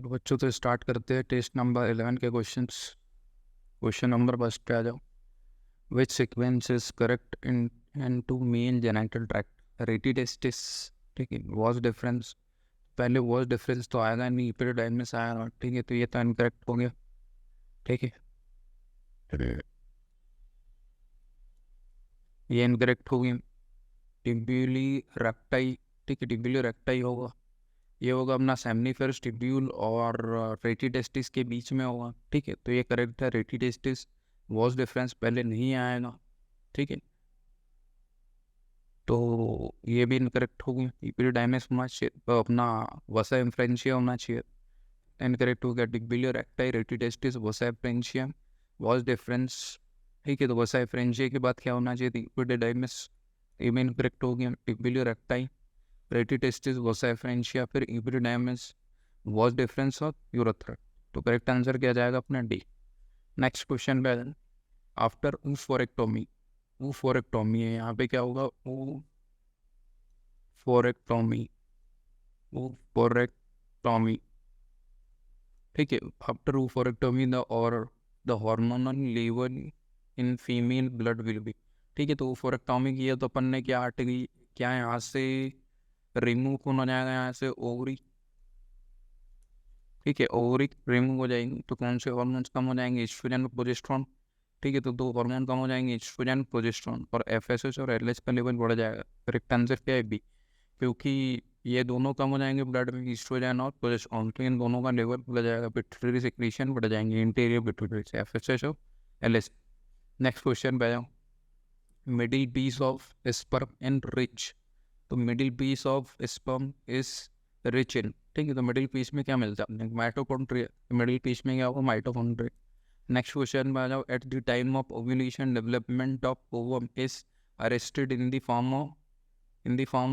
तो बच्चों तो स्टार्ट करते हैं टेस्ट नंबर 11 के क्वेश्चंस। क्वेश्चन नंबर फर्स्ट पे आ जाओ। Which sequence is correct in to men genital tract rete testis. ठीक है, वॉज डिफरेंस, पहले वॉज डिफरेंस तो आएगा नहीं, एपिडिडाइमिस आएगा। ठीक है, तो ये तो इनकरेक्ट हो गया। ठीक है, ये इनकरेक्ट हो गया। टिब्यूली रेक्टाई, ठीक है, टिब्यूली रेक्टाई होगा, ये होगा अपना सेमनीफेरस टिब्यूल और रेटिडेस्टिस के बीच में होगा। ठीक है, तो ये करेक्ट है। रेटिडेस्टिस वॉज डिफरेंस पहले नहीं आएगा। ठीक है, तो ये भी इनकरेक्ट हो गया। इपिडिडाइमिस होना चाहिए, तो अपना वसा इन्फ्रेंशिया होना चाहिए, इनकरेक्ट हो गया। Tubular recti रेटिडेस्टिस vasa इन्फ्रेंशिया was difference. ठीक है, तो वसा इन्फ्रेंशिया के बाद क्या होना चाहिए? इपिडिडाइमिस, ये भी इनकरेक्ट हो गया। टिब्यूलर रेक्टाई रेटिडेस्टिस वसा इन्फ्रेंशिया फिर epididymis vas deferens of urethra. तो करेक्ट आंसर क्या जाएगा अपना डी। नेक्स्ट क्वेश्चन पे आफ्टर ऊफोरेक्टोमी, ऊफोरेक्टोमी है यहाँ पे, क्या होगा? Oophorectomy, oophorectomy. ठीक है, after oophorectomy the hormonal level in female blood will be. ठीक है, तो ऊफोरेक्टोमी किया तो अपन ने क्या हट गई, क्या यहाँ से रिमूव होना जाएगा? यहाँ से ओवरी। ठीक है, ओवरी रिमूव हो जाएंगे, तो कौन से हार्मोन्स कम हो जाएंगे? एस्ट्रोजन और प्रोजेस्टेरोन। ठीक है, तो दो हार्मोन कम हो जाएंगे, एस्ट्रोजन प्रोजेस्टेरोन, और एफएसएच और एलएच का लेवल बढ़ जाएगा। करेक्ट आंसर क्या है? बी, क्योंकि ये दोनों कम हो जाएंगे ब्लड में, ईस्ट्रोजन और प्रोजेस्टेरोन, तो इन दोनों का लेवल बढ़ जाएगा, पिट्यूटरी सेक्रेशन बढ़ जाएंगे, इंटीरियर पिट्यूटरी से, एफएसएच और एलएच। नेक्स्ट क्वेश्चन पे जाओ। Middle piece of sperm in rich, तो middle piece of sperm is rich in. ठीक है, तो मिडिल पीस में क्या मिलता है? माइटोकॉन्ड्रिया। मिडिल पीस में क्या होगा? माइटोकॉन्ड्रिया। नेक्स्ट क्वेश्चन में आ जाओ। At the time of ovulation development of ovum is arrested in the form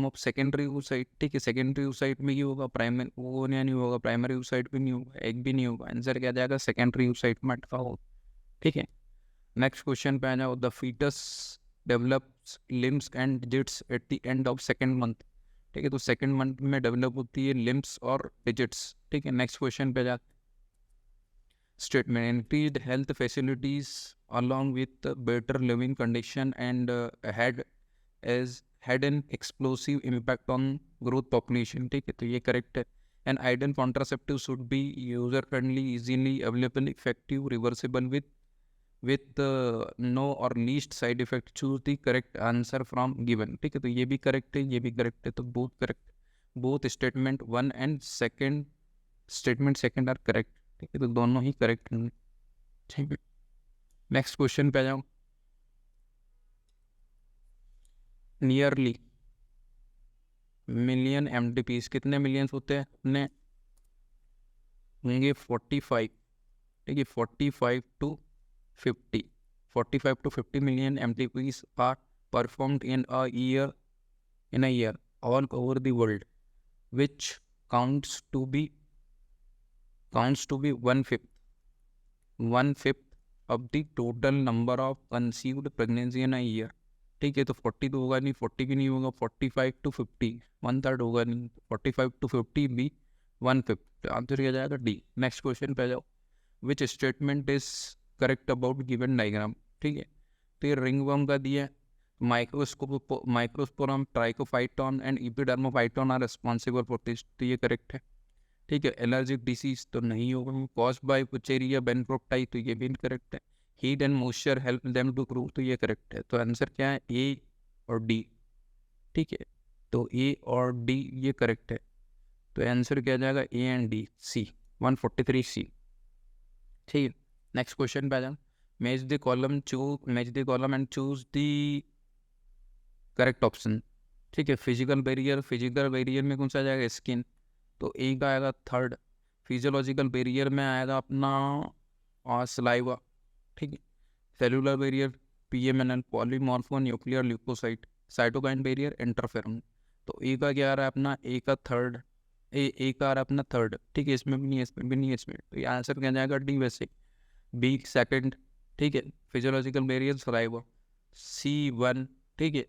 of secondary oocyte। ठीक है, सेकेंडरी oocyte में ये होगा, प्राइमरी वो नहीं होगा, प्राइमरी oocyte भी नहीं होगा, एक भी नहीं होगा। आंसर क्या जाएगा? सेकेंडरी oocyte में अटका होगा। ठीक है, नेक्स्ट क्वेश्चन पे आ जाओ। The fetus develops limbs and digits at the end of second month. ठीक है, तो सेकेंड मंथ में डेवलप होती है लिम्स और डिजिट्स। ठीक है, नेक्स्ट क्वेश्चन पे जाते। Statement increased health facilities along with better living condition and had an explosive impact on growth population। ठीक है, तो ये करेक्ट है। An ideal contraceptive should be user friendly, easily available, effective, reversible with no or least side effect। choose the correct answer from given। ठीक है, तो ये भी करेक्ट है, ये भी करेक्ट है, तो both correct. Both statement one and second statement second are correct. ठीक है, तो दोनों ही करेक्ट हैं। ठीक है, नेक्स्ट क्वेश्चन पे आ जाओ। नियरली मिलियन एमटीपीज, कितने मिलियंस होते हैं अपने? होंगे 45। ठीक है, 45 to 50 million MTPs are performed in a year all over the world, which counts to be one fifth of the total number of conceived pregnancy in a year। ठीक है, तो 40 तो होगा नहीं, 40 भी नहीं होगा, 45 to 50 वन थर्ड होगा नहीं, 45 to 50 भी वन फिफ्थ। तो आंसर क्या जाएगा? डी। नेक्स्ट क्वेश्चन पे जाओ। Which statement is correct about given diagram. ठीक है, तो ये रिंग वर्म का दिया है। Microsporum, trichophyton and epidermophyton are responsible for this, तो ये करेक्ट है। ठीक है, एलर्जिक डिसीज तो नहीं होगा। कॉज बाय पुचेरिया बेनक्रोप्टाई, तो ये भी इनकरेक्ट है। Heat and moisture help them to grow, तो ये करेक्ट है। तो आंसर क्या है? ए और डी। ठीक है, तो ए और डी ये करेक्ट है, तो आंसर क्या जाएगा? ए एंड डी, सी 143 सी। ठीक है, नेक्स्ट क्वेश्चन पे आ जाओ। Match the column and choose the correct option. ठीक है, फिजिकल बैरियर में कौन सा जाएगा? स्किन, तो ए का आएगा थर्ड। फिजियोलॉजिकल बैरियर में आएगा अपना सलाइवा। ठीक है, cellular barrier PMNL, polymorpho nuclear leukocyte, cytokine barrier interferon. तो ए का क्या आ रहा है अपना? ए का थर्ड, ए का आ रहा है अपना थर्ड। ठीक है, इसमें भी नहीं है, इसमें भी नहीं है, इसमें, तो ये आंसर क्या जाएगा? डी वैसे। B second. ठीक है, physiological barrier saliva. C one. ठीक है,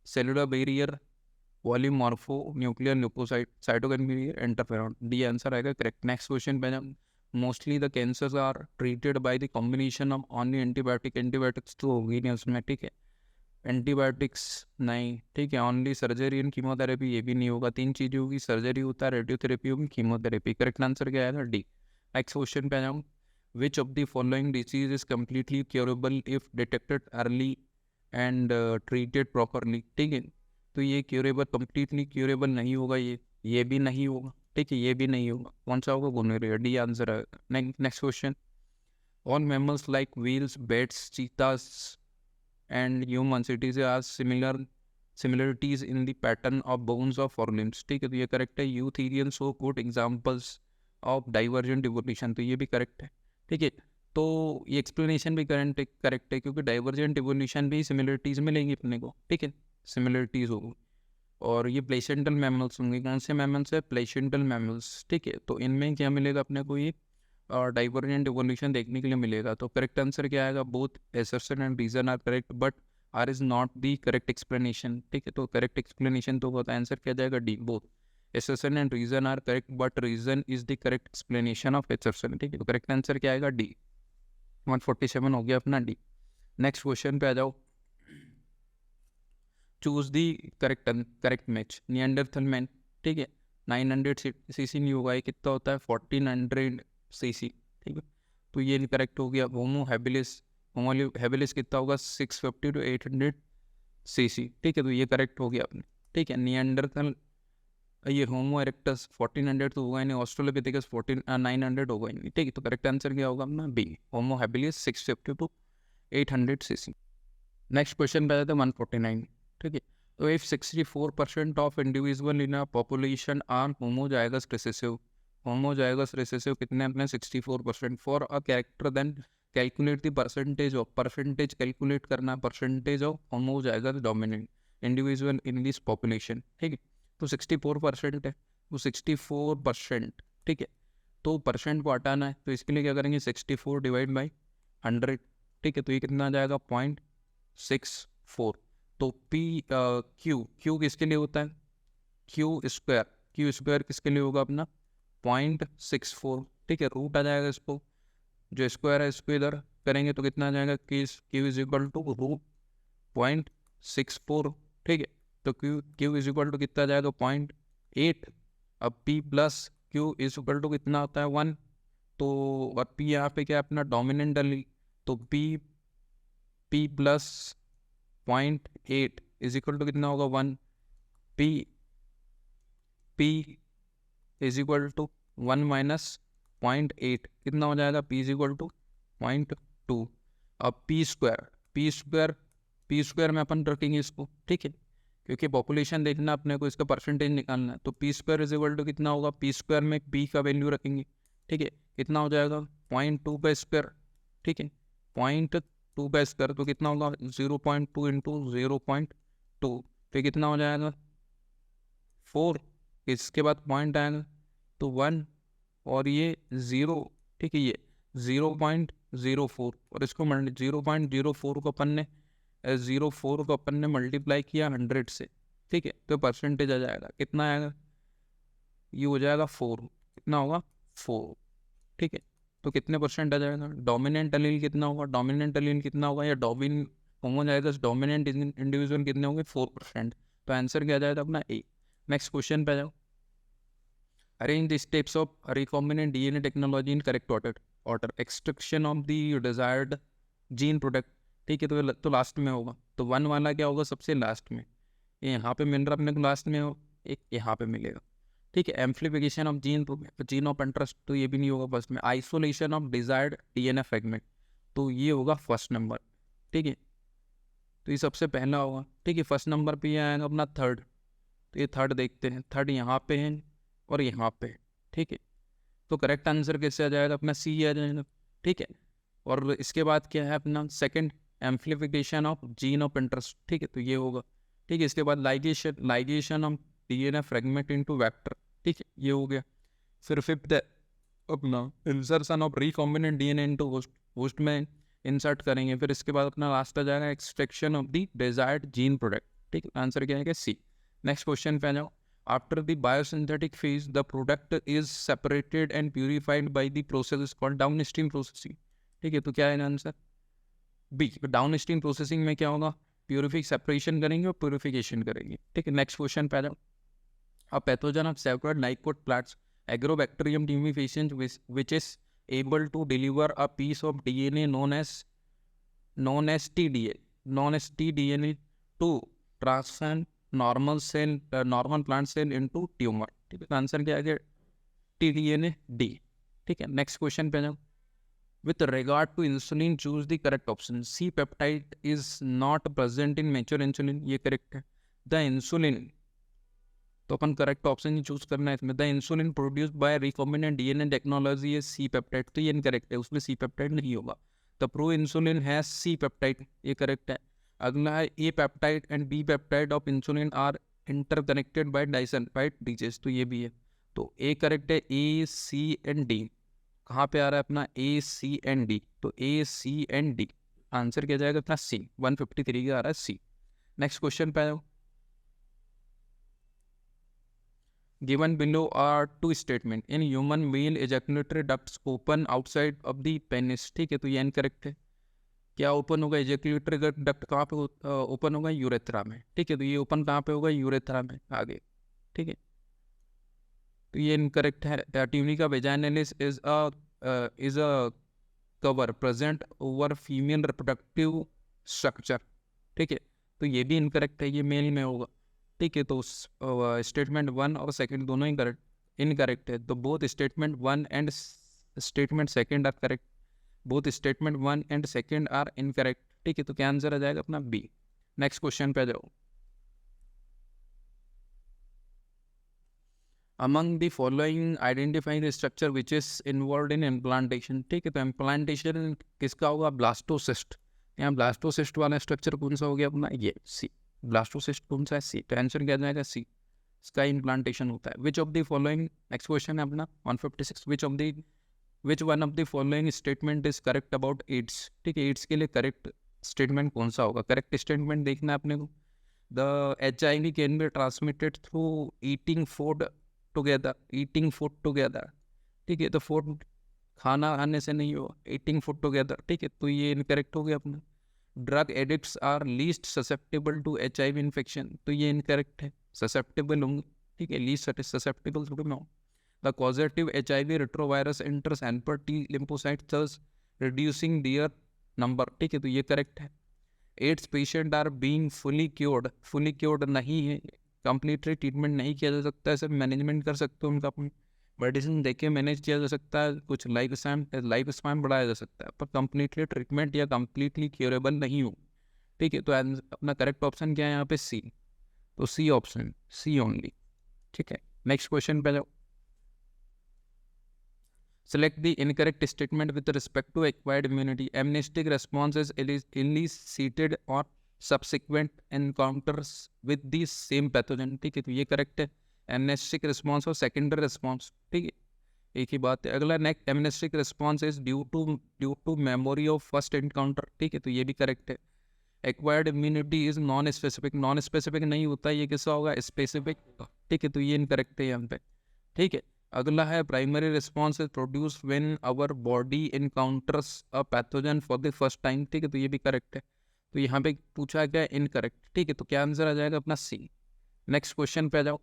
cellular barrier polymorpho nuclear leukocyte, cytokinesis interferon. D answer आएगा करेक्ट। नेक्स्ट क्वेश्चन पे हम mostly the cancers are treated by the combination of only antibiotic, antibiotics तो होगी नहीं उसमें, ठीक है, एंटीबायोटिक्स नहीं, ठीक है, ओनली सर्जरी एंड कीमोथेरेपी, ये भी नहीं होगा, तीन चीज़ें होगी, सर्जरी होता है, रेडियोथेरेपी होगी, कीमोथेरेपी। करेक्ट आंसर क्या आएगा? डी। नेक्स्ट क्वेश्चन पे आ जाऊँ, विच of the following disease is completely curable if detected early and treated properly, ठीक है, तो ये क्योरेबल, कम्प्लीटली क्योरेबल नहीं होगा, ये भी नहीं होगा, ठीक है, ये भी नहीं होगा, कौन सा होगा? गोनोरिया। डी आंसर है। Next question, all mammals like whales, bats, cheetahs and humans, it is are similarities in the pattern of bones of forelimbs, ठीक है, तो ये करेक्ट है। Eutherian so good examples of divergent evolution, तो ये भी correct है, ठीक है, तो ये एक्सप्लेनेशन भी करेक्ट है क्योंकि डाइवर्जेंट इवोल्यूशन भी सिमिलरिटीज मिलेंगी अपने को, ठीक है, सिमिलरिटीज होगी। और ये प्लेसेंटल मैमल्स होंगे, कौन से मैमल्स है? प्लेसेंटल मैमल्स, ठीक है, तो इनमें क्या मिलेगा अपने को? ये डाइवर्जेंट इवोल्यूशन देखने के लिए मिलेगा। तो करेक्ट आंसर क्या आएगा? Both assertion and reason are correct but R is not the correct explanation, ठीक है, तो करेक्ट एक्सप्लेनेशन तो होता है, आंसर क्या जाएगा? D. Both assertion and reason are correct but reason is the correct explanation of assertion, ठीक है, तो करेक्ट आंसर क्या आएगा? डी। 147 हो गया अपना डी। नेक्स्ट क्वेश्चन पे आ जाओ, choose the correct match. Neanderthal man, ठीक है, 900 सीसी नहीं होगा, ये कितना होता है? 1400 सीसी, ठीक है, तो ये करेक्ट हो गया। होमो हैबिलिस कितना होगा? 650 to 800 सीसी, ठीक है, तो ये करेक्ट हो गया अपने, ठीक है। निएंडरथल, ये होमो इरेक्टस 1400 तो होगा ही नहीं, ऑस्ट्रेलोपिथेकस 900 होगा ही नहीं, ठीक है, तो करेक्ट आंसर क्या होगा अपना? B, homo habilis 650 to 800 cc. Next question पे आते हैं 149, ठीक है, तो if 64% of individual in a population are homozygous recessive, homozygous recessive कितने अपने? 64%। For a character then calculate the percentage of, percentage calculate करना, percentage of homozygous dominant individual in this population, ठीक है, तो 64% है, तो 64%, ठीक है, तो परसेंट को हटाना है, तो इसके लिए क्या करेंगे? 64 डिवाइड बाई 100, ठीक है, तो ये कितना आ जाएगा? 0.64। तो पी क्यू किसके लिए होता है? क्यू स्क्वायर किसके लिए होगा अपना? 0.64, ठीक है, रूट आ जाएगा, इसको जो स्क्वायर है इसको इधर करेंगे तो कितना आ जाएगा? Q is equal to root 0.64, ठीक है, तो क्यू इज इक्वल टू कितना जाएगा? 0.8। अब P plus Q is equal to कितना होता है? 1, तो और पी यहाँ पे क्या है अपना? डोमिनेंट डली, तो P plus 0.8 is equal to कितना होगा? 1। P is equal to 1 minus 0.8 कितना हो जाएगा? P is equal to 0.2। अब पी स्क्वायर में अपन रखेंगे इसको, ठीक है, क्योंकि पॉपुलेशन देखना अपने को, इसका परसेंटेज निकालना है, तो P square is equal to कितना होगा? पी स्क्वायर में पी का वैल्यू रखेंगे, ठीक है, कितना हो जाएगा? 0.2 का स्क्वायर, ठीक है, 0.2 का स्क्वायर तो कितना होगा? 0.2 इंटू 0.2, तो कितना हो जाएगा? 4, इसके बाद पॉइंट आएगा तो 1 और ये 0, ठीक है, ये 0.04 और इसको 0.04 को अपन ने 0.4 को अपन ने मल्टीप्लाई किया 100 से, ठीक है, तो परसेंटेज आ जाएगा, कितना आएगा? ये हो जाएगा 4, कितना होगा? 4, ठीक है, तो कितने परसेंट आ जाएगा? डोमिनेंट एलील कितना होगा? डोमिनेंट एलील कितना होगा? या होमोजाइगस डोमिनेंट इंडिविजुअल कितने होंगे? 4%, तो आंसर क्या आ जाएगा अपना? ए। नेक्स्ट क्वेश्चन पे जाओ, arrange the steps of recombinant DNA technology in correct order, extraction of the desired gene product, ठीक है, तो लास्ट में होगा, तो 1 वाला क्या होगा? सबसे लास्ट में, ये यहाँ पे मिल रहा अपने को लास्ट में, हो एक यहाँ पे मिलेगा, ठीक है। Amplification of gene of interest, तो ये भी नहीं होगा फर्स्ट में। Isolation of desired DNA fragment, तो ये होगा फर्स्ट नंबर, ठीक है, तो ये सबसे पहला होगा, ठीक है। फर्स्ट नंबर पे ये आएगा अपना थर्ड, तो ये थर्ड देखते हैं, थर्ड यहाँ पे है और यहाँ पे है, ठीक है, तो करेक्ट आंसर कैसे आ जाएगा अपना? सी आ जाएगा, ठीक है। और इसके बाद क्या है अपना? Second, amplification of gene of interest, ठीक है, तो ये होगा, ठीक है। इसके बाद ligation of DNA fragment into vector, ठीक है, ये हो गया। फिर फिफ्थ अपना insertion of recombinant DNA into host में इंसर्ट करेंगे। फिर इसके बाद अपना लास्ट आ जाएगा extraction of the desired gene product, ठीक है, आंसर क्या है? सी। नेक्स्ट क्वेश्चन पे आ जाओ। After the biosynthetic phase the product is separated and purified by the process called downstream processing. ठीक है, तो क्या है answer B. Downstream processing में क्या होगा, प्यूरिफिक सेपरेशन करेंगे और प्यूरिफिकेशन करेंगे। ठीक है, नेक्स्ट क्वेश्चन पे आ जाओ। A pathogen of several dicot plants, Agrobacterium tumefaciens, which is able to deliver a piece of DNA known as tDNA to transform normal plant cell into tumor। ठीक है, आंसर क्या आ गया, tDNA D। ठीक है, next question पे जाओ। With regard to insulin, choose the correct option. C peptide is not present in mature insulin, ये correct है। The insulin, तो अपन करेक्ट ऑप्शन ही चूज करना है इसमें। The insulin produced by recombinant DNA technology है C peptide, तो ये incorrect है, उसमें सी पेप्टाइड नहीं होगा। The pro insulin has C peptide, ये करेक्ट है। अगला है A peptide and B peptide of insulin are interconnected by disulphide डीजेस, तो ये भी है। तो ए करेक्ट है, ए सी एंड डी। कहाँ पे आ रहा है अपना ए सी एंड डी, तो ए सी एंड डी आंसर क्या जाएगा अपना सी। 153 का आ रहा है सी। नेक्स्ट क्वेश्चन पे आओ। Given below are two statement in human male ejaculatory ducts open outside of the penis। ठीक है, तो ये इनकरेक्ट है। क्या ओपन होगा ejaculatory duct कहाँ पे ओपन होगा, यूरेथ्रा में। ठीक है, तो ये ओपन कहाँ पे होगा, यूरेथ्रा में आगे। ठीक है, तो ये इनकरेक्ट है। tunica vaginalis is a cover present over female reproductive structure। ठीक है, तो ये भी इनकरेक्ट है, ये मेल में होगा। ठीक है, तो स्टेटमेंट 1 और सेकंड दोनों ही करेक्ट इनकरेक्ट है। तो both statement 1 and statement second are correct, both statement 1 and second are incorrect. ठीक है, तो क्या आंसर आ जाएगा अपना बी। नेक्स्ट क्वेश्चन पे आ जाओ। Among the following identify the structure which is involve in implantation. ठीक है, तो इम्प्लांटेशन किसका होगा, ब्लास्टोसिस्ट। यहाँ ब्लास्टोसिस्ट वाला स्ट्रक्चर कौन सा हो गया अपना, ये सी। ब्लास्टोसिस्ट कौन सा है, सी। तो आंसर क्या जाएगा सी, इसका इम्प्लांटेशन होता है। Which of the following, next question है अपना 156, which one of the following statement is correct about AIDS. ठीक है, एड्स के लिए करेक्ट स्टेटमेंट कौन सा होगा, करेक्ट स्टेटमेंट देखना है अपने को। The HIV can be transmitted through eating food together. ठीक है, तो फूड खाना खाने से नहीं हो, ईटिंग फूड टुगेदर। ठीक है, तो ये इनकरेक्ट हो गया अपना। Drug addicts are least susceptible to HIV infection, तो ये इनकरेक्ट है, ससेप्टेबल होंगे। ठीक है, लीस्ट ससेप्टेबल थोड़ा ना हो। The causative HIV retrovirus enters helper T lymphocytes thus reducing their number. ठीक है, तो ये करेक्ट है। AIDS patient are being fully cured नहीं है, कंप्लीटली ट्रीटमेंट नहीं किया जा सकता है, सिर्फ मैनेजमेंट कर सकते हो उनका, अपनी मेडिसिन देके मैनेज किया जा सकता है, कुछ लाइफ स्पैन बढ़ाया जा सकता है, पर कंप्लीटली ट्रीटमेंट या कंप्लीटली क्योरेबल नहीं हो। ठीक है, तो अपना करेक्ट ऑप्शन क्या है यहाँ पे, सी। तो सी ऑप्शन, सी ओनली। ठीक है, नेक्स्ट क्वेश्चन पे जाओ। Select the incorrect statement with respect to acquired immunity. Amnestic response is elicited or subsequent encounters with the same pathogen। ठीक है, तो ये करेक्ट है, एमनेस्टिक रिस्पॉन्स और सेकेंडरी रिस्पॉन्स। ठीक है, एक ही बात है। अगला next, amnestic response is due to memory of first encounter. ठीक है, तो ये भी करेक्ट है। Acquired immunity is non specific नहीं होता, ये कैसा होगा, स्पेसिफिक। ठीक है, तो ये इनकरेक्ट है यहाँ पे। ठीक है, अगला है primary response is produce when our body encounters a pathogen for the first time. ठीक है, तो ये भी करेक्ट है। तो यहाँ पे पूछा गया इनकरेक्ट। ठीक है, तो क्या आंसर आ जाएगा अपना सी। नेक्स्ट क्वेश्चन पे आ जाओ।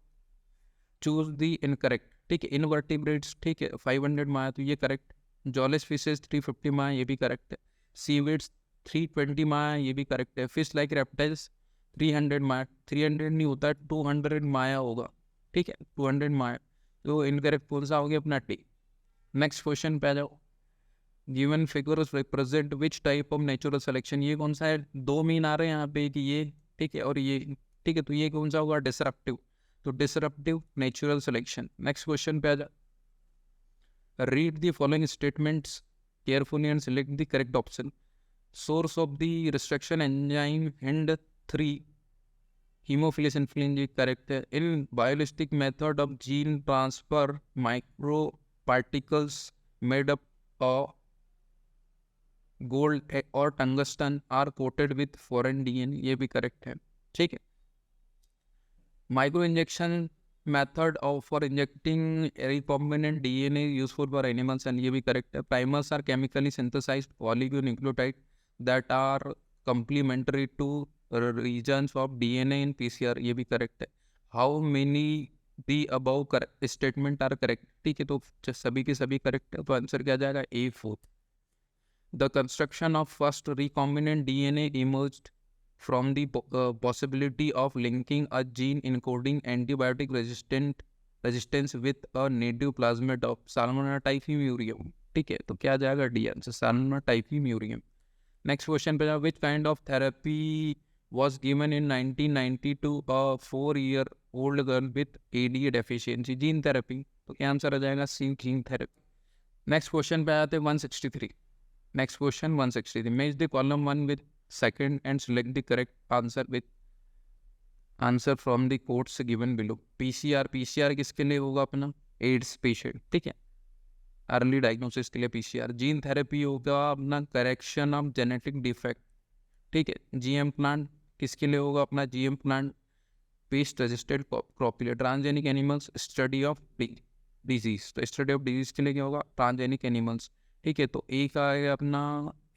चूज दी इनकरेक्ट। ठीक है, इनवर्टिब्रेट्स, ठीक है, 500 माया, तो ये करेक्ट। जॉलेस फिशेज 350 माया, ये भी करेक्ट है। सीवीड्स 320 माया, ये भी करेक्ट है। फिश लाइक रेप्टाइल्स 300 माया, 300 नहीं होता, 200 माया होगा। ठीक है, 200 माया, तो इनकरेक्ट कौन सा हो गया अपना टी। नेक्स्ट क्वेश्चन पे आ जाओ। Given figures represent which type of natural selection, ये कौन सा है, दो मीन आ रहे हैं यहाँ पे कि ये, ठीक है, और ये। ठीक है, तो ये कौन सा होगा, डिसरप्टिव, तो disruptive natural selection. Next question पे आ जा। Read the following statements carefully and select the correct option. Source of the restriction enzyme hind 3 hemophilus influenza, correct है। In biolistic method of gene transfer micro particles made up of gold और tungsten are coated with foreign DNA, ये भी correct है। ठीक है, micro injection method of for injecting recombinant DNA useful for animals and ये भी correct है. Primers are chemically synthesized oligonucleotide that are complementary to regions of DNA in PCR, ये भी correct है. How many the above statement are correct? ठीक है, तो सभी के सभी correct है, तो आंसर क्या जाएगा? A4. The construction of first recombinant DNA emerged from the possibility of linking a gene encoding antibiotic resistance with a native plasmid of Salmonella typhimurium. ठीक है, तो क्या जाएगा? D answer, Salmonella typhimurium. Next question पे जाओ. Which kind of therapy was given in 1990 to a 4-year-old girl with ADA deficiency? Gene therapy. तो क्या answer आ जाएगा? सी, जीन थेरेपी. नेक्स्ट क्वेश्चन पे आते हैं 163. Next question 163. Match the column 1 with second and select the correct answer with answer from the quotes given below. PCR किसके लिए होगा अपना? Ads patient. ठीक है, अर्ली डायग्नोसिस के लिए PCR. जीन थेरेपी होगा अपना करेक्शन ऑफ जेनेटिक डिफेक्ट. ठीक है. GM प्लांट किसके लिए होगा अपना? GM प्लांट पेस्ट रेजिस्टेंट क्रॉपिलिया. Transgenic animals study of disease. तो स्टडी ऑफ डिजीज के लिए क्या होगा? Transgenic animals. ठीक है, तो ए का आ गया अपना,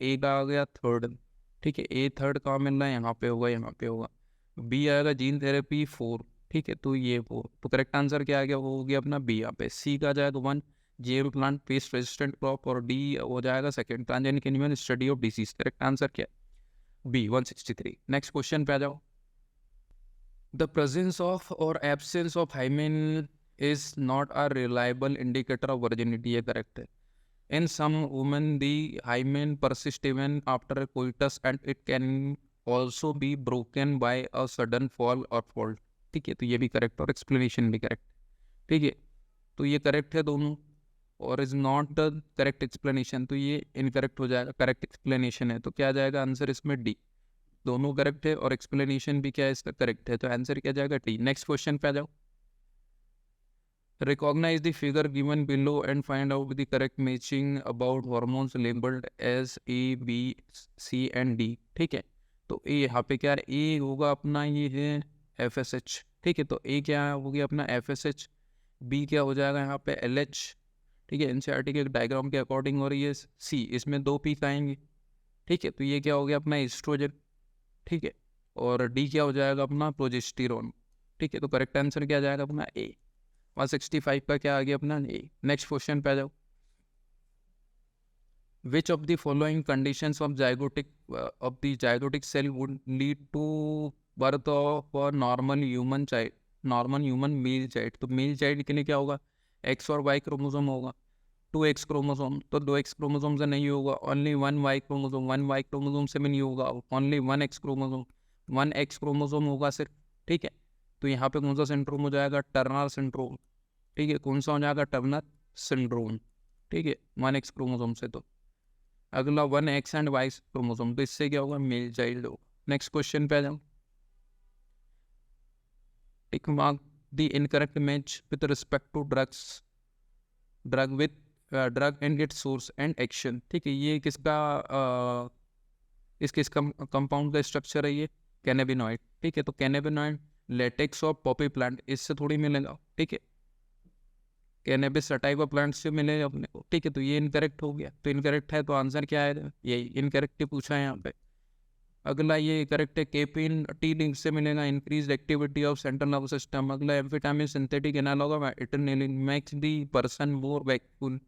ए का आ गया थर्ड. ठीक है, ए थर्ड कहाँ मिल रहा है? यहाँ पे होगा, यहाँ पे होगा. बी आएगा जीन थेरेपी 4. ठीक है, तो ये 4. तो करेक्ट आंसर क्या आ गया? वो हो गया अपना बी. यहाँ पे सी का जाएगा 1 GM plant pest resistant crop, और डी हो जाएगा second transgenic animal study of disease. Correct answer क्या है? बी 163. नेक्स्ट क्वेश्चन पे आ जाओ. The presence of or absence of hymen is not a reliable indicator of virginity. ये correct है. In some women, the hymen persists even after a coitus, and it can also be broken by a sudden fall or fault. ठीक है, तो ये भी correct और explanation भी correct. ठीक है, तो ये करेक्ट है दोनों, और is not the correct explanation, तो ये इनकरेक्ट हो जाएगा. करेक्ट एक्सप्लेनेशन है, तो क्या आ जाएगा आंसर इसमें? डी. दोनों करेक्ट है और एक्सप्लेनेशन भी क्या है इसका? करेक्ट है, तो आंसर क्या जाएगा? डी. नेक्स्ट क्वेश्चन पे आ जाओ. Recognize the figure given below and find out the correct matching about hormones labeled as A, B, C and D. ठीक है, तो A यहाँ पे क्या है? A होगा अपना ये है FSH. ठीक है, तो A क्या हो गया अपना? FSH. B क्या हो जाएगा यहाँ पे? LH. ठीक है, NCERT के डायग्राम के अकॉर्डिंग, और ये C, इसमें 2 पीक आएंगे. ठीक है, तो ये क्या हो गया अपना? एस्ट्रोजन. ठीक है, और D क्या हो जाएगा अपना? प्रोजेस्टेरोन. ठीक है, तो करेक्ट आंसर क्या जाएगा अपना? A. 165 का क्या आ गया अपना? ए. नेक्स्ट क्वेश्चन पे आ जाओ. Which of the following conditions of the zygotic cell would lead to birth of normal human child, normal human male child? तो मेल चाइल्ड के लिए क्या होगा? एक्स और वाई क्रोमोसोम होगा. 2x क्रोमोसोम, तो 2x क्रोमोसोम से नहीं होगा. Only 1y chromosome, 1y chromosome से भी नहीं होगा. Only 1x chromosome, 1x chromosome होगा सिर्फ. ठीक है, तो यहाँ पे कौन सा सिंड्रोम हो जाएगा? Turner syndrome. ठीक है, कौन सा हो जाएगा? Turner syndrome. ठीक है, 1x क्रोमोसोम से. तो अगला 1x एंड y क्रोमोसोम, तो इससे क्या होगा? मेल चाइल्ड होगा. नेक्स्ट क्वेश्चन पे आ जाओ. Tick mark the incorrect match with respect to drug and its source and action. ठीक है, ये किसका किस कंपाउंड का स्ट्रक्चर है? ये कैनेबिनॉइड. ठीक है, तो कैनेबिनॉइड लेटेक्स और पॉपी प्लांट, इससे थोड़ी मिलेगा. ठीक है, कैनेबिस सटाइवा प्लांट से मिलेगा अपने को. ठीक है, तो ये इनकरेक्ट हो गया. तो इनकरेक्ट है, तो आंसर क्या है? यही इनकरेक्ट ही पूछा है यहाँ पे. अगला ये करेक्ट है. केपिन टी लिंक से मिलेगा increase activity of central nervous system. अगला amphetamine synthetic analogue of adrenaline makes the person more wakeful.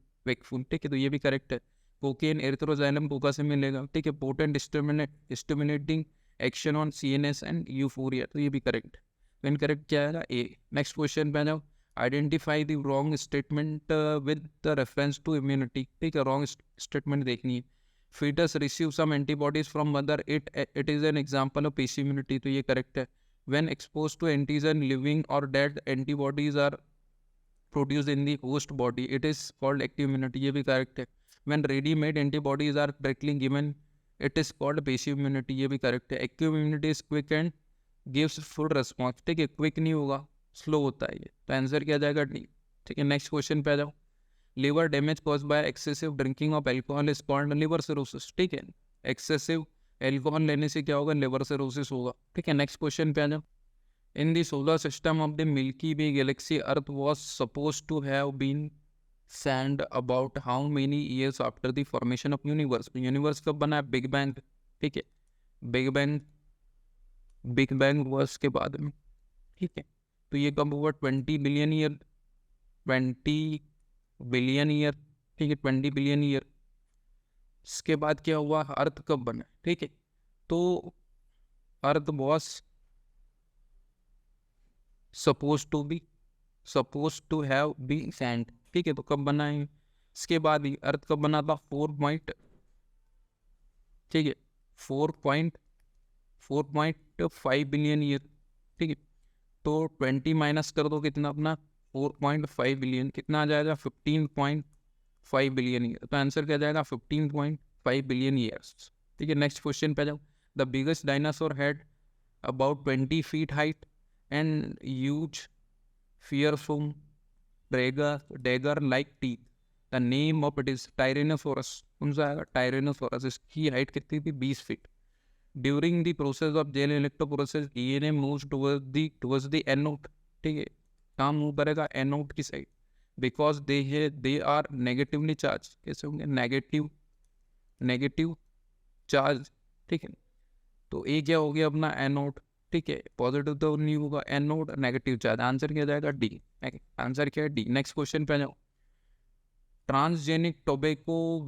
ठीक है, तो ये भी करेक्ट है. कोकेन एरिथ्रोजाइलम कोका से मिलेगा. ठीक है, potent stimulating action on CNS and euphoria, तो ये भी करेक्ट. तो इनकरेक्ट क्या है? ए. नेक्स्ट क्वेश्चन पे आ जाओ. Identify the wrong statement with the reference to immunity. ठीक है, रॉन्ग स्टेटमेंट देखनी है. Foetus receive some antibodies from mother, it is an example of passive immunity, तो ये करेक्ट है. When expose to antigen living और dead antibodies are produce in the host body, it is called active immunity, ये भी correct है. When readymade antibodies are directly given, it is called passive immunity, ये भी correct है. Active immunity is quick and gives full response. ठीक है, quick नहीं होगा, स्लो होता है ये, तो आंसर क्या जाएगा? डी. ठीक है, नेक्स्ट क्वेश्चन पे आ जाओ. Liver damage cause by excessive drinking of alcohol is called liver cirrhosis. ठीक है, एक्सेसिव एल्कोहल लेने से क्या होगा? लिवर सिरोसिस होगा. ठीक है, नेक्स्ट क्वेश्चन पे आ जाओ. In the solar system of the Milky Way galaxy, Earth was supposed to have been sand about how many years after the formation of universe? Universe कब बना है? बिग बैंग, ठीक है, बिग बैंग वर्स के बाद में, ठीक है। तो ये कब हुआ? 20 बिलियन ईयर, ठीक है, 20 बिलियन ईयर। इसके बाद क्या हुआ? अर्थ कब बना, ठीक है। तो earth was suppose to have be sand, ठीक है। तो कब बना है? इसके बाद ही अर्थ कब बना था? 4.5 बिलियन ईयर, ठीक है। तो 20 माइनस कर दो, कितना अपना 4.5 बिलियन, कितना आ जाएगा? 15.5 बिलियन ईयर। तो आंसर क्या जाएगा? 15.5 बिलियन ईयर्स, ठीक है। नेक्स्ट क्वेश्चन पे जाओ। The biggest dinosaur had about 20 feet height and huge fearsome dagger like teeth. The name of it is Tyrannosaurus. कौन सा आएगा? Tyrannosaurus. इसकी हाइट कितनी थी? 20 feet. During the process of gel electrolysis, DNA moves towards the anode, ठीक है। कहाँ move करेगा? एनोड की side, because they are negatively charge. कैसे होंगे? नेगेटिव चार्ज, ठीक है। तो ए क्या हो गया अपना? एनोड, ठीक है। पॉजिटिव तो नहीं होगा, एनोड नेगेटिव चार्ज। आंसर क्या जाएगा? डी। आंसर क्या है? डी। नेक्स्ट क्वेश्चन पे जाओ। Transgenic tobacco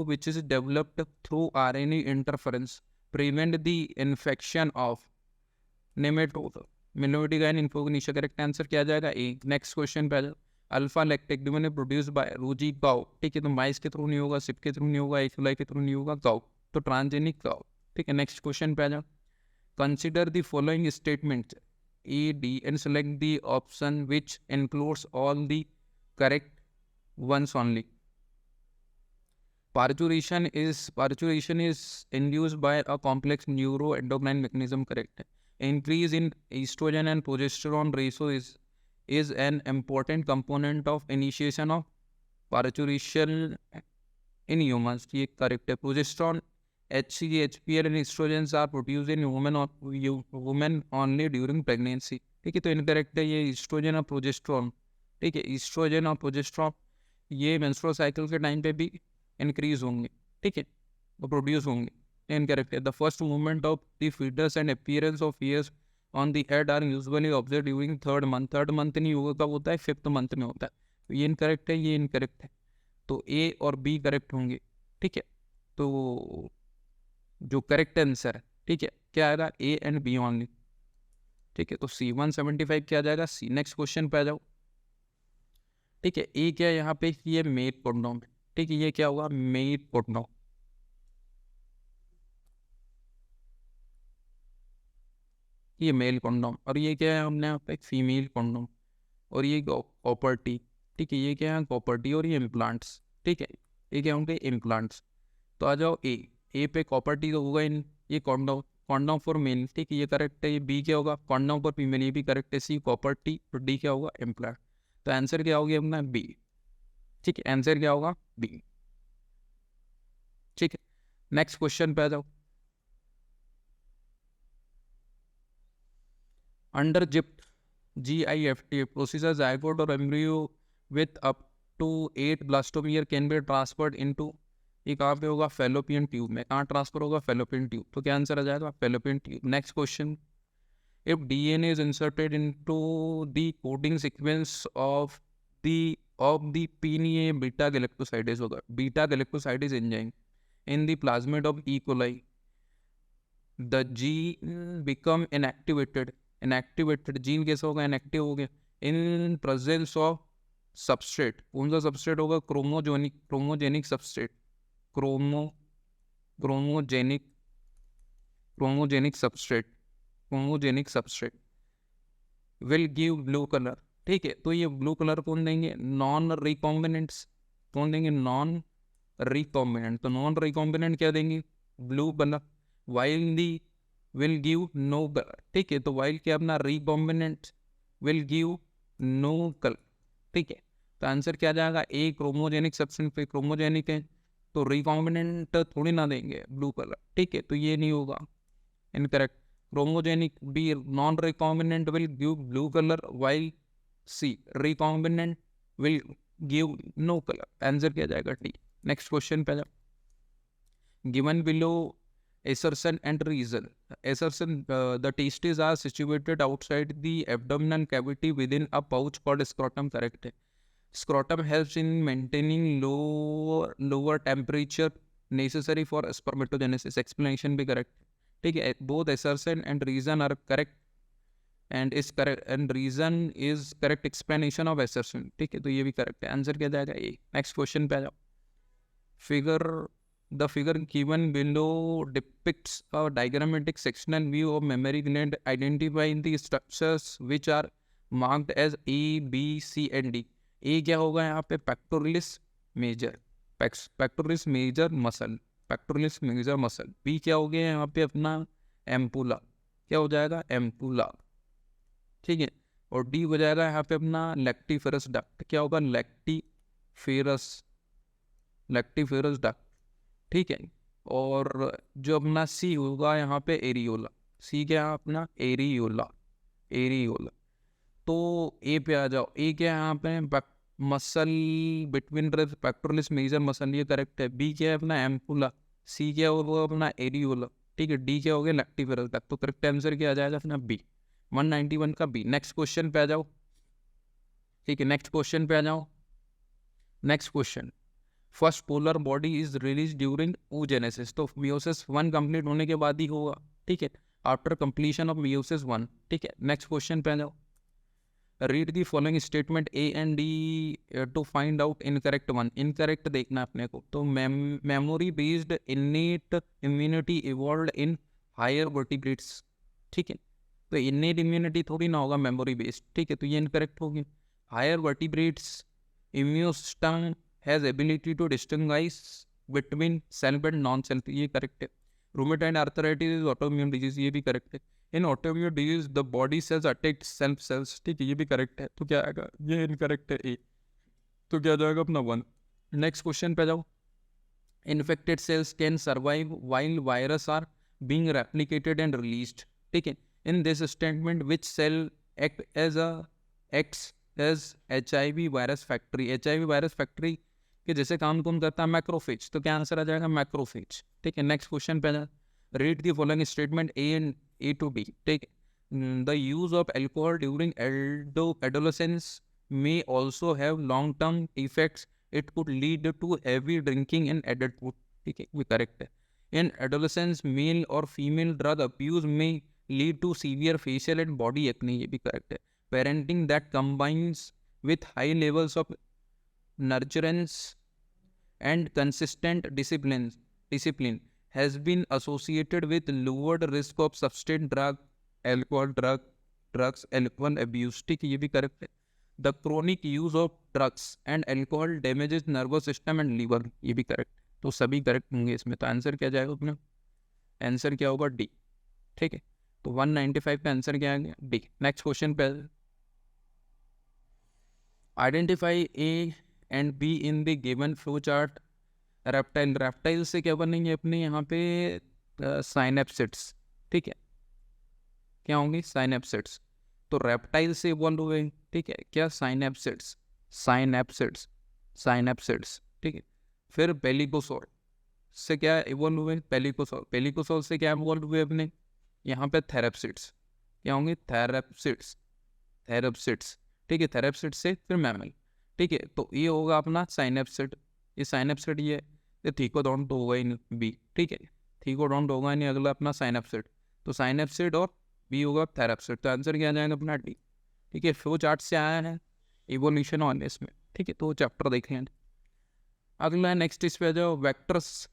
which is developed through RNA interference prevent the infection of nematode meloidogyne incognita. Correct answer क्या जाएगा? ए। नेक्स्ट क्वेश्चन पे आ जाओ। अल्फा लैक्टिक ड्यूने प्रोड्यूस बाय रूजी काउ, ठीक है। तो माइस के थ्रू नहीं होगा, सिप के थ्रू नहीं होगा, एफिलाई के थ्रू नहीं होगा, काउ। तो ट्रांसजेनिक काउ, ठीक है। नेक्स्ट क्वेश्चन पे आ जाओ। Consider the following statement A D and select the option which includes all the correct ones only. Parturition is induced by a complex neuroendocrine mechanism, correct. Increase in estrogen and progesterone ratio is an important component of initiation of parturition in humans, ये correct है। Progesterone, HCG, HPL and estrogens are produced in women only during pregnancy, ठीक है। तो incorrect है ये estrogen और progesterone, ठीक है। estrogen और progesterone ये मेंस्ट्रुअल साइकिल के टाइम पे भी इंक्रीज होंगे, ठीक है, वो प्रोड्यूस होंगे। इनकरेक्ट है। The first movement of the fetus and appearance of ears on the head are usually observe during third month नहीं होगा, कब होता है? 5th मंथ में होता है। तो ये इनकरेक्ट है, ये इनकरेक्ट है। तो ए और बी करेक्ट होंगे, ठीक है। तो जो करेक्ट आंसर है, ठीक है, क्या आएगा? ए एंड बी ओनली, ठीक है। तो सी 175 क्या आ जाएगा? सी। नेक्स्ट क्वेश्चन पे आ जाओ, ठीक है। ए क्या यहाँ पे? ये मेल कोंडोम, ठीक है। ये क्या होगा? मेल कोंडोम, ये मेल कोंडोम। और ये क्या है? हमने यहाँ पे फीमेल कोंडोम। और ये कॉपर्टी, ठीक है। ये क्या है? कॉपर्टी। और ये इम्प्लांट्स, ठीक है। ये क्या होंगे? इम्प्लांट्स। तो आ जाओ ए पे कॉपर्टी तो होगा इन, ये कॉन्डोम फॉर मेल, ठीक है, ये करेक्ट है। ये बी क्या होगा? कॉन्डोम फॉर फीमेल, ये भी करेक्ट है। सी कॉपर्टी, तो डी क्या होगा? इम्प्लांट। तो आंसर क्या होगा अपना? बी, ठीक है। आंसर क्या होगा? बी, ठीक है। नेक्स्ट क्वेश्चन पे आ जाओ। Under ZIFT GIFT procedure zygote or embryo with up to 8 blastomeres can be transferred into, ये कहाँ पे होगा? फेलोपियन ट्यूब में। कहाँ ट्रांसफर होगा? Fallopian tube. तो क्या आंसर आ जाएगा? Fallopian tube. Next question. If DNA is inserted into the coding sequence of the PNA beta galactosidase होगा, beta galactosidase enzyme in the plasmid of E. coli, the gene become inactivated gene कैसा होगा? Inactive हो गया। In presence of substrate, कौन सा substrate होगा? Chromogenic substrate, chromogenic substrate will give blue colour, ठीक है। तो ये ब्लू कलर कौन देंगे? Non recombinants. कौन देंगे? Non recombinant. तो नॉन रिकॉम्बिनेंट क्या देंगे? Blue colour. While they will give no colour, ठीक है। तो वाइल क्या अपना? Recombinant will give no colour, ठीक है। तो आंसर क्या जाएगा? ए क्रोमोजेनिक सब्सटेंस पे क्रोमोजेनिक है तो रिकॉम्बिनेंट थोड़ी ना देंगे ब्लू कलर, ठीक है। तो ये नहीं होगा, incorrect. chromogenic. B, non-recombinant will give blue color, while C, recombinant will give no color. Answer क्या जाएगा? डी. नेक्स्ट क्वेश्चन पे जाओ. Given below assertion and reason. Assertion, the testes are situated outside the abdominal cavity within a pouch called scrotum. Correct है. Scrotum helps in maintaining lower temperature necessary for spermatogenesis. Explanation भी correct. ठीक है. Both assertion and reason are correct. And is correct and reason is correct explanation of assertion. ठीक है. तो ये भी correct है. आंसर क्या जाएगा? ए. नेक्स्ट क्वेश्चन पे आ जाओ. The figure given below depicts a diagrammatic sectional view of mammary gland identifying the structures which are marked as A, B, C and D. A क्या होगा यहाँ पे? Pectoralis major, pectoralis major muscle, pectoralis major muscle. B क्या हो गया यहाँ पे? अपना ampulla. क्या हो जाएगा? ampulla. ठीक है. और D हो जाएगा यहाँ पे अपना lactiferous duct. क्या होगा? lactiferous duct. ठीक है. और जो अपना सी होगा यहाँ पे एरियोला. सी क्या है अपना? एरियोला. तो ए पे आ जाओ. ए क्या है यहाँ पे? Muscle between pectoralis major muscle. ये करेक्ट है. बी क्या है अपना? एम्पुला. सी क्या होगा अपना? एरियोला. ठीक है. डी क्या हो गया? Lactiferous duct. तो करेक्ट आंसर क्या आ जाएगा अपना? बी. 191 का बी. नेक्स्ट क्वेश्चन पे आ जाओ. ठीक है. नेक्स्ट क्वेश्चन पे आ जाओ. Next question. First polar body is release during oogenesis. तो मियोसिस 1 कंप्लीट होने के बाद ही होगा. ठीक है. After completion of meiosis 1. ठीक है. नेक्स्ट क्वेश्चन पे आ जाओ. Read the following statement A and D to find out incorrect one. Incorrect देखना अपने को. तो memory based innate immunity evolve in higher vertebrates. ठीक है. तो इन्नेट इम्यूनिटी थोड़ी ना होगा मेमोरी बेस्ड. ठीक है. तो ये इनकरेक्ट होगी. Higher vertebrates immune system has ability to distinguish between self and non-self. ये करेक्ट है. Rheumatoid arthritis is autoimmune disease. ये भी करेक्ट है. In autoimmune disease the body cells attack self cells. ठीक है. ये भी करेक्ट है. तो क्या आएगा? ये इनकरेक्ट है. ए. तो क्या जाएगा अपना 1. नेक्स्ट क्वेश्चन पे जाओ. Infected cells can survive while virus are being replicated and released. ठीक है. In this statement which cell acts as HIV virus factory. HIV virus factory कि जैसे काम कौन करता है? मैक्रोफेज. तो क्या आंसर आ जाएगा? मैक्रोफेज. ठीक है. नेक्स्ट क्वेश्चन पे read the following statement A to B. ठीक है. The use of alcohol during adolescence may also have long term effects. It could lead to heavy drinking in adulthood. ठीक है. ये correct है. In adolescence male और female drug abuse may lead to severe facial and body acne. ये भी correct है. Parenting that combines with high levels of nurturance and consistent discipline has been associated with lowered risk of substance drugs, alcohol abuse. ठीक है. ये भी correct है. The chronic use of drugs and alcohol damages nervous system and liver. ये भी correct. तो सभी correct होंगे इसमें. तो आंसर क्या जाएगा अपना? आंसर क्या होगा? डी. ठीक है. तो 195 का आंसर क्या आ गया? डी. नेक्स्ट क्वेश्चन पे Identify A and B in the given flow chart. Reptile से क्या बनेंगे अपने यहाँ पे? साइनेप्सिड्स. ठीक है. क्या होंगे? साइनेप्सिड्स. तो रेप्टाइल से इवॉल्व हुए. ठीक है. क्या? साइनेप्सिड्स. ठीक है. फिर पेलिकोसोर से क्या इवॉल्व हुए? पेलिकोसोर से क्या इवॉल्व हुए अपने यहाँ पे? थेरेप्सिड्स. क्या होंगे? थेरेप्सिड्स. ठीक है. थेरेप्सिड से फिर मैमल. ठीक है. तो ये होगा अपना साइनेप्सिड. ये साइनेप्सिड ये थीकोडोंट होगा इन बी. ठीक है. थीकोडोंट होगा नहीं. अगला अपना साइनेप्सिड. तो साइनेप्सिड और बी होगा थेरेप्सिड. तो आंसर क्या आ जाएगा अपना? डी. ठीक है. फ्लो चार्ट से आया है इवोल्यूशन ऑन इसमें. ठीक है. तो चैप्टर देखें. अगला नेक्स्ट इस पे जो vectors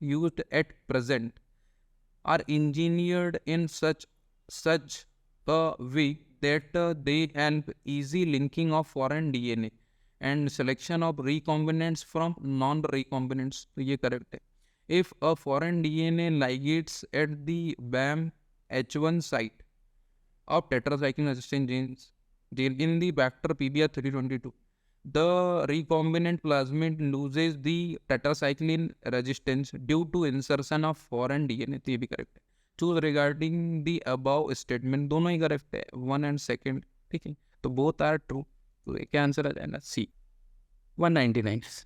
used at present are engineered in such way that they help easy linking of foreign DNA and selection of recombinants from non-recombinants. तो ये correct है. If a foreign DNA ligates at the BAM-H1 site of tetracycline resistant genes in the vector PBR322, the recombinant plasmid loses the tetracycline resistance due to insertion of foreign DNA, तो ये भी correct है। Choose regarding the above statement, दोनों ही correct है, 1 and 2, ठीक है, तो both are true, तो क्या आंसर आ जाएगा सी। 199,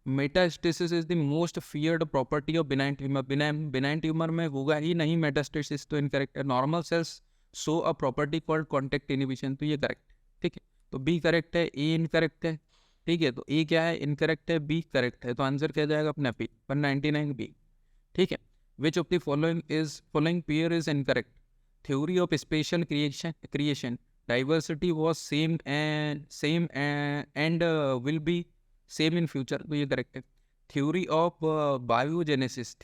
metastasis is the most feared property of benign tumour, benign tumour में होगा ही नहीं मेटास्टेसिस, तो इनकरेक्ट है। Normal sales show a property called contact inhibition, तो ये करेक्ट है, ठीक है, तो बी करेक्ट है, ए इनकरेक्ट है, ठीक है, तो ए क्या है, इनकरेक्ट है, बी करेक्ट है, तो आंसर क्या जाएगा अपना बी, 199 बी, ठीक है। Which of the following pair is incorrect, theory of special creation diversity was same and will be same in future, तो ये करेक्ट है। Theory of biogenesis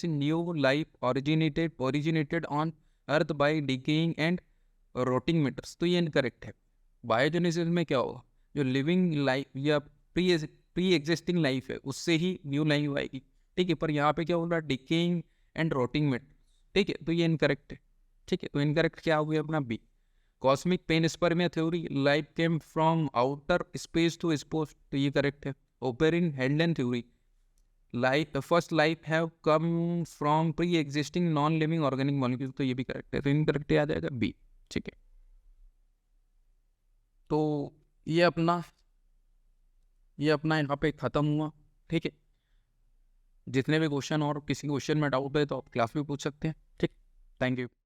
new life originated on earth by decaying and rotting matters, तो ये incorrect है। Biogenesis में क्या होगा, जो लिविंग लाइफ या प्री एग्जिस्टिंग लाइफ है उससे ही न्यू लाइफ आएगी, ठीक है, पर यहाँ पे क्या हो रहा है, डिकेइंग एंड रोटिंग मैटर, ठीक है, तो ये इनकरेक्ट है, ठीक है, तो इनकरेक्ट क्या हो गया अपना B. Cosmic panspermia theory, life came from outer space to spores, तो ये करेक्ट है। Oparin Haldane theory, life first life have come from pre existing non living organic molecule, तो ये भी करेक्ट है, तो इनकरेक्ट आ जाएगा बी, ठीक है। तो ये अपना यहाँ पे खत्म हुआ, ठीक है। जितने भी क्वेश्चन और किसी क्वेश्चन में डाउट है तो आप क्लास में पूछ सकते हैं, ठीक, थैंक यू।